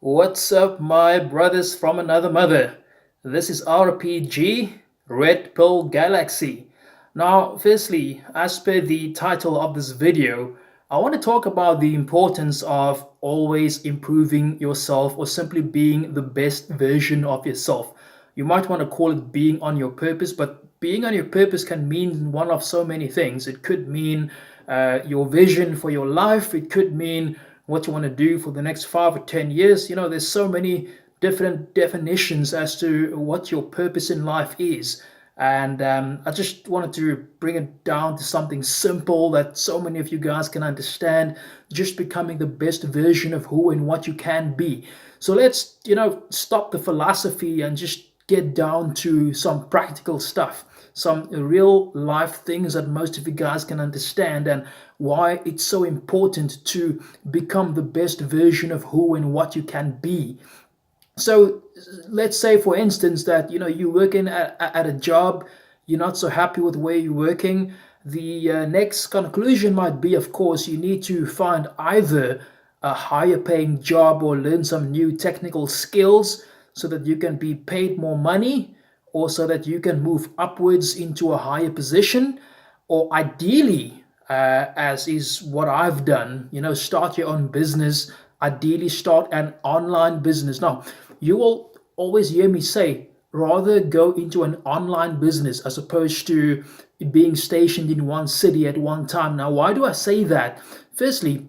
What's up, my brothers from another mother? This is RPG Red Pill Galaxy. Now, firstly, as per the title of this video, I want to talk about the importance of always improving yourself or simply being the best version of yourself. You might want to call it being on your purpose, but being on your purpose can mean one of so many things. It could mean your vision for your life, it could mean what you want to do for the next 5 or 10 years. There's so many different definitions as to what your purpose in life is. And I just wanted to bring it down to something simple that so many of you guys can understand, just becoming the best version of who and what you can be. So let's, stop the philosophy and just get down to some practical stuff, some real life things that most of you guys can understand, and why it's so important to become the best version of who and what you can be. So let's say, for instance, that you're working at a job, you're not so happy with where you're working. The next conclusion might be, of course, you need to find either a higher paying job or learn some new technical skills so that you can be paid more money, or so that you can move upwards into a higher position, or ideally, as is what I've done, start your own business. Ideally, start an online business. Now, you will always hear me say, rather go into an online business as opposed to being stationed in one city at one time. Now, why do I say that? Firstly,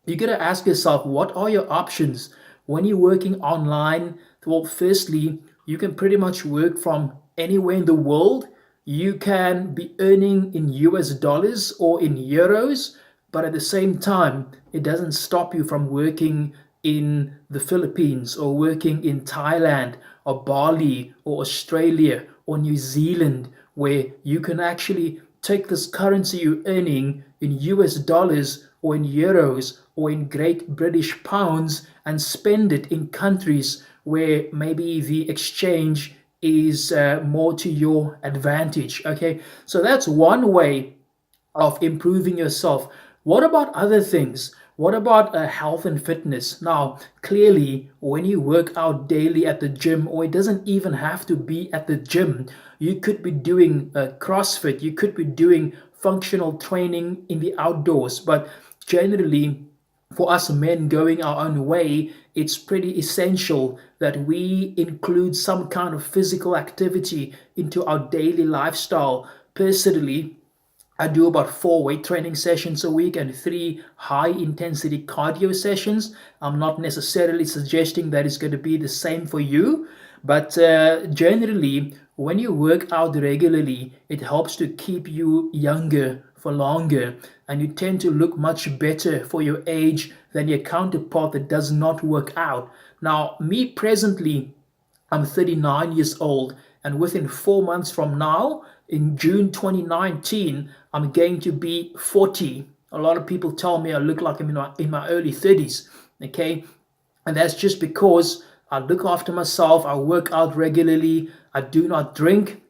you got to ask yourself, what are your options when you're working online? Well, firstly, you can pretty much work from anywhere in the world. You can be earning in US dollars or in euros, but at the same time, it doesn't stop you from working in the Philippines or working in Thailand or Bali or Australia or New Zealand, where you can actually take this currency you're earning in US dollars or in euros or in Great British pounds and spend it in countries where maybe the exchange is more to your advantage. Okay, so that's one way of improving yourself. What about other things? What about health and fitness? Now, clearly, when you work out daily at the gym, or it doesn't even have to be at the gym, you could be doing CrossFit, you could be doing functional training in the outdoors. But generally, for us men going our own way, it's pretty essential that we include some kind of physical activity into our daily lifestyle. Personally, I do about 4 weight training sessions a week and 3 high intensity cardio sessions. I'm not necessarily suggesting that it's going to be the same for you, but generally, when you work out regularly, it helps to keep you younger for longer, and you tend to look much better for your age than your counterpart that does not work out. Now, me presently, I'm 39 years old, and within 4 months from now, in June 2019, I'm going to be 40. A lot of people tell me I look like I'm in my early 30s, okay? And that's just because I look after myself, I work out regularly, I do not drink,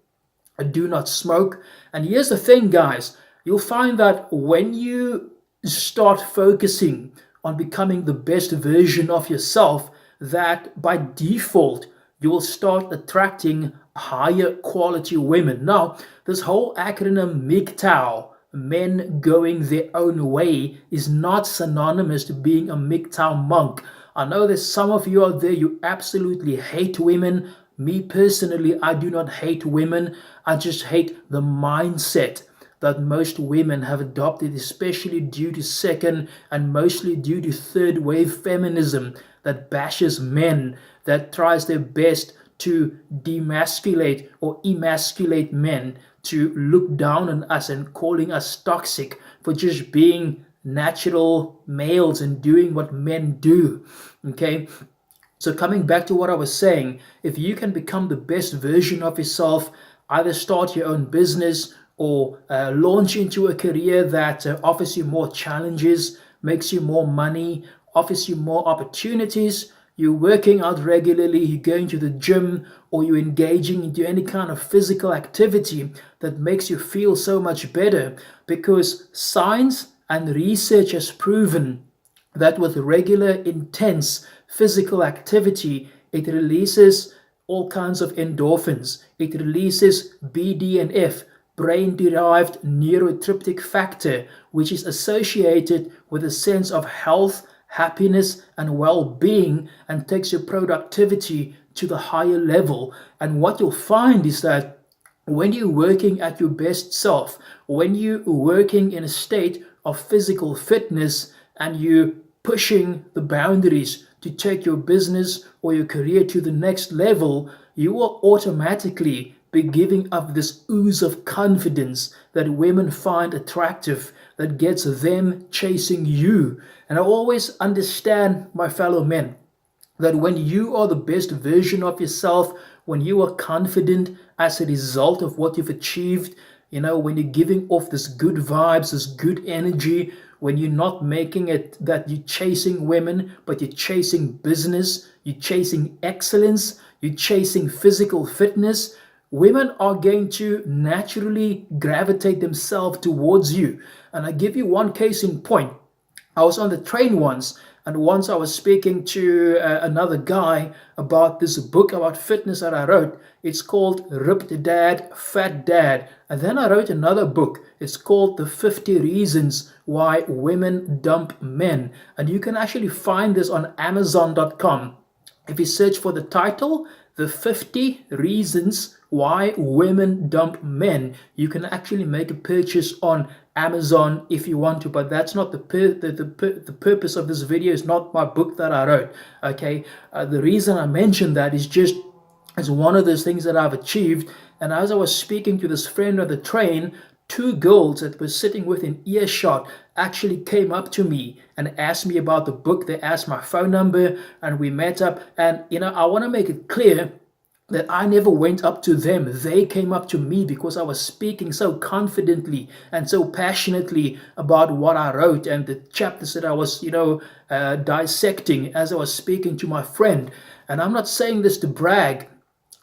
I do not smoke. And here's the thing, guys, you'll find that when you start focusing on becoming the best version of yourself, that by default, you will start attracting higher quality women. Now, this whole acronym MGTOW, men going their own way, is not synonymous to being a MGTOW monk. I know there's some of you out there, you absolutely hate women. Me personally, I do not hate women. I just hate the mindset that most women have adopted, especially due to second and mostly due to third wave feminism that bashes men, that tries their best to demasculate or emasculate men, to look down on us and calling us toxic for just being natural males and doing what men do. Okay, so coming back to what I was saying, if you can become the best version of yourself, either start your own business or launch into a career that offers you more challenges, makes you more money, offers you more opportunities, you're working out regularly, you're going to the gym, or you're engaging into any kind of physical activity that makes you feel so much better, because science and research has proven that with regular, intense physical activity, it releases all kinds of endorphins. It releases BDNF, brain derived neurotrophic factor, which is associated with a sense of health, happiness, and well being, and takes your productivity to the higher level. And what you'll find is that when you're working at your best self, when you're working in a state of physical fitness and you pushing the boundaries to take your business or your career to the next level, you will automatically be giving up this ooze of confidence that women find attractive, that gets them chasing you. And I always understand, my fellow men, that when you are the best version of yourself, when you are confident as a result of what you've achieved, when you're giving off this good vibes, this good energy, when you're not making it that you're chasing women, but you're chasing business, you're chasing excellence, you're chasing physical fitness, women are going to naturally gravitate themselves towards you. And I give you one case in point. I was on the train once, and once I was speaking to another guy about this book about fitness that I wrote. It's called Ripped Dad, Fat Dad. And then I wrote another book. It's called The 50 Reasons Why Women Dump Men. And you can actually find this on Amazon.com. If you search for the title, The 50 Reasons Why Women Dump Men, you can actually make a purchase on Amazon if you want to, but that's not the purpose of this video. Is not my book that I wrote. Okay, the reason I mentioned that is just as one of those things that I've achieved. And as I was speaking to this friend on the train, two girls that were sitting within earshot actually came up to me and asked me about the book. They asked my phone number, and we met up. And I want to make it clear that I never went up to them. They came up to me because I was speaking so confidently and so passionately about what I wrote and the chapters that I was, dissecting as I was speaking to my friend. And I'm not saying this to brag.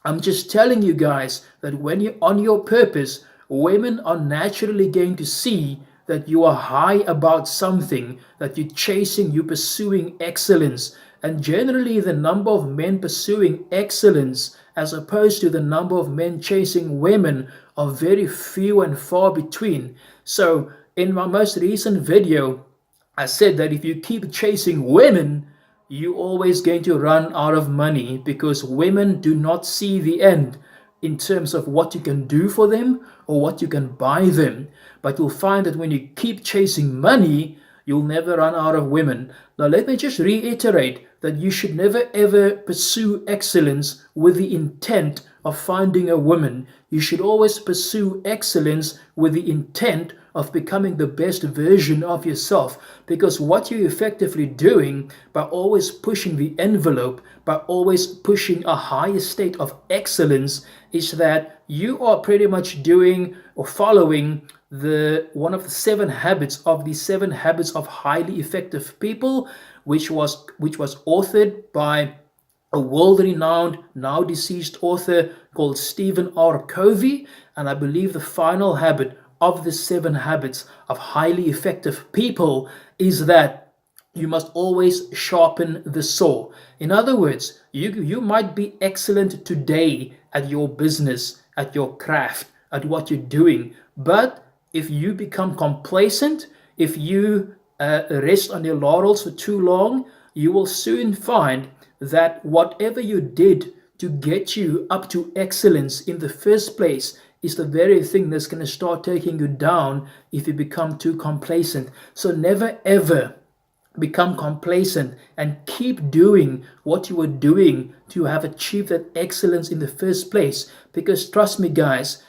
I'm just telling you guys that when you're on your purpose, women are naturally going to see that you are high about something, that you're chasing, you're pursuing excellence. And generally, the number of men pursuing excellence as opposed to the number of men chasing women are very few and far between. So in my most recent video, I said that if you keep chasing women, you're always going to run out of money, because women do not see the end in terms of what you can do for them or what you can buy them. But you'll find that when you keep chasing money, you'll never run out of women. Now, let me just reiterate that you should never ever pursue excellence with the intent of finding a woman. You should always pursue excellence with the intent of becoming the best version of yourself. Because what you're effectively doing by always pushing the envelope, by always pushing a higher state of excellence, is that you are pretty much doing or following one of the 7 habits of the 7 habits of highly effective people, which was authored by a world-renowned, now deceased author called Stephen R. Covey. And I believe the final habit of the 7 habits of highly effective people is that you must always sharpen the saw. In other words, you might be excellent today at your business, at your craft, at what you're doing, but if you become complacent, if you rest on your laurels for too long, you will soon find that whatever you did to get you up to excellence in the first place is the very thing that's going to start taking you down if you become too complacent. So never ever become complacent and keep doing what you were doing to have achieved that excellence in the first place. Because trust me, guys,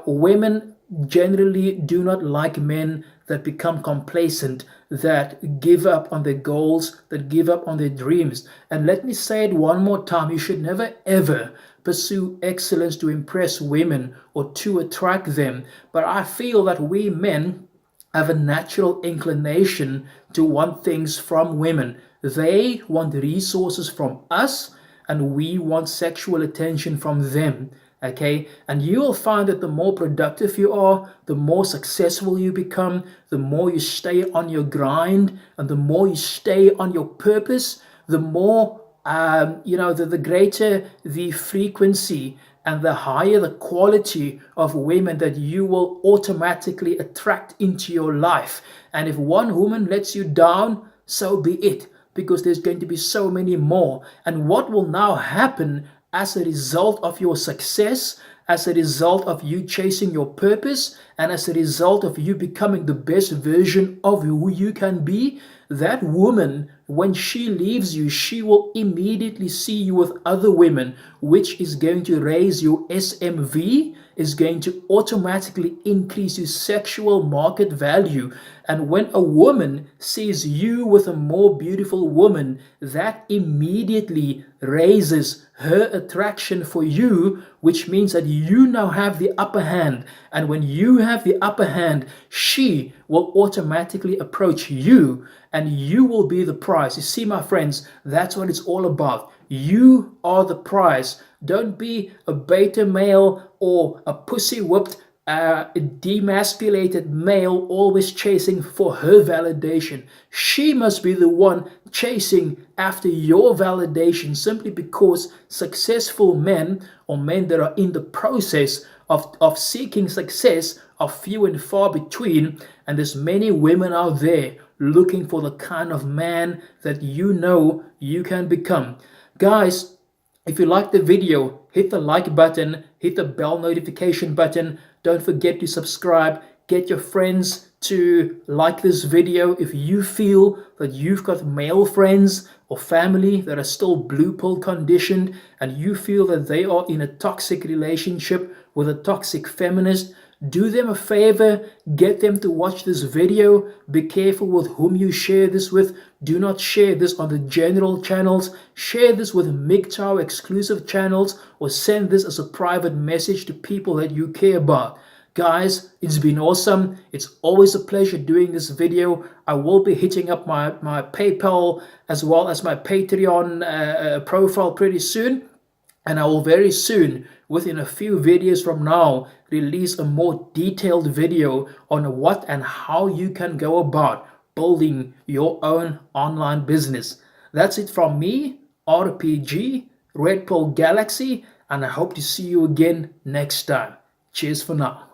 women generally do not like men that become complacent, that give up on their goals, that give up on their dreams. And let me say it one more time, you should never ever pursue excellence to impress women or to attract them. But I feel that we men have a natural inclination to want things from women. They want resources from us, and we want sexual attention from them. Okay, and you will find that the more productive you are, the more successful you become, the more you stay on your grind, and the more you stay on your purpose, the more the greater the frequency and the higher the quality of women that you will automatically attract into your life. And if one woman lets you down, so be it, because there's going to be so many more. And what will now happen as a result of your success, as a result of you chasing your purpose, and as a result of you becoming the best version of who you can be, that woman, when she leaves you, she will immediately see you with other women, which is going to raise your SMV, is going to automatically increase your sexual market value. And when a woman sees you with a more beautiful woman, that immediately raises her attraction for you, which means that you now have the upper hand. And when you have the upper hand, she will automatically approach you, and you will be the prize. You see, my friends, that's what it's all about. You are the prize. Don't be a beta male or a pussy whipped, demasculated male always chasing for her validation. She must be the one chasing after your validation, simply because successful men, or men that are in the process of seeking success, are few and far between. And there's many women out there looking for the kind of man that you know you can become. Guys, if you like the video, hit the like button, hit the bell notification button. Don't forget to subscribe. Get your friends to like this video. If you feel that you've got male friends or family that are still blue pill conditioned, and you feel that they are in a toxic relationship with a toxic feminist, do them a favor, get them to watch this video. Be careful with whom you share this with. Do not share this on the general channels. Share this with MGTOW exclusive channels, or send this as a private message to people that you care about. Guys, it's been awesome. It's always a pleasure doing this video. I will be hitting up my PayPal as well as my Patreon profile pretty soon. And I will very soon, within a few videos from now, release a more detailed video on what and how you can go about building your own online business. That's it from me, RPG, Red Pill Galaxy, and I hope to see you again next time. Cheers for now.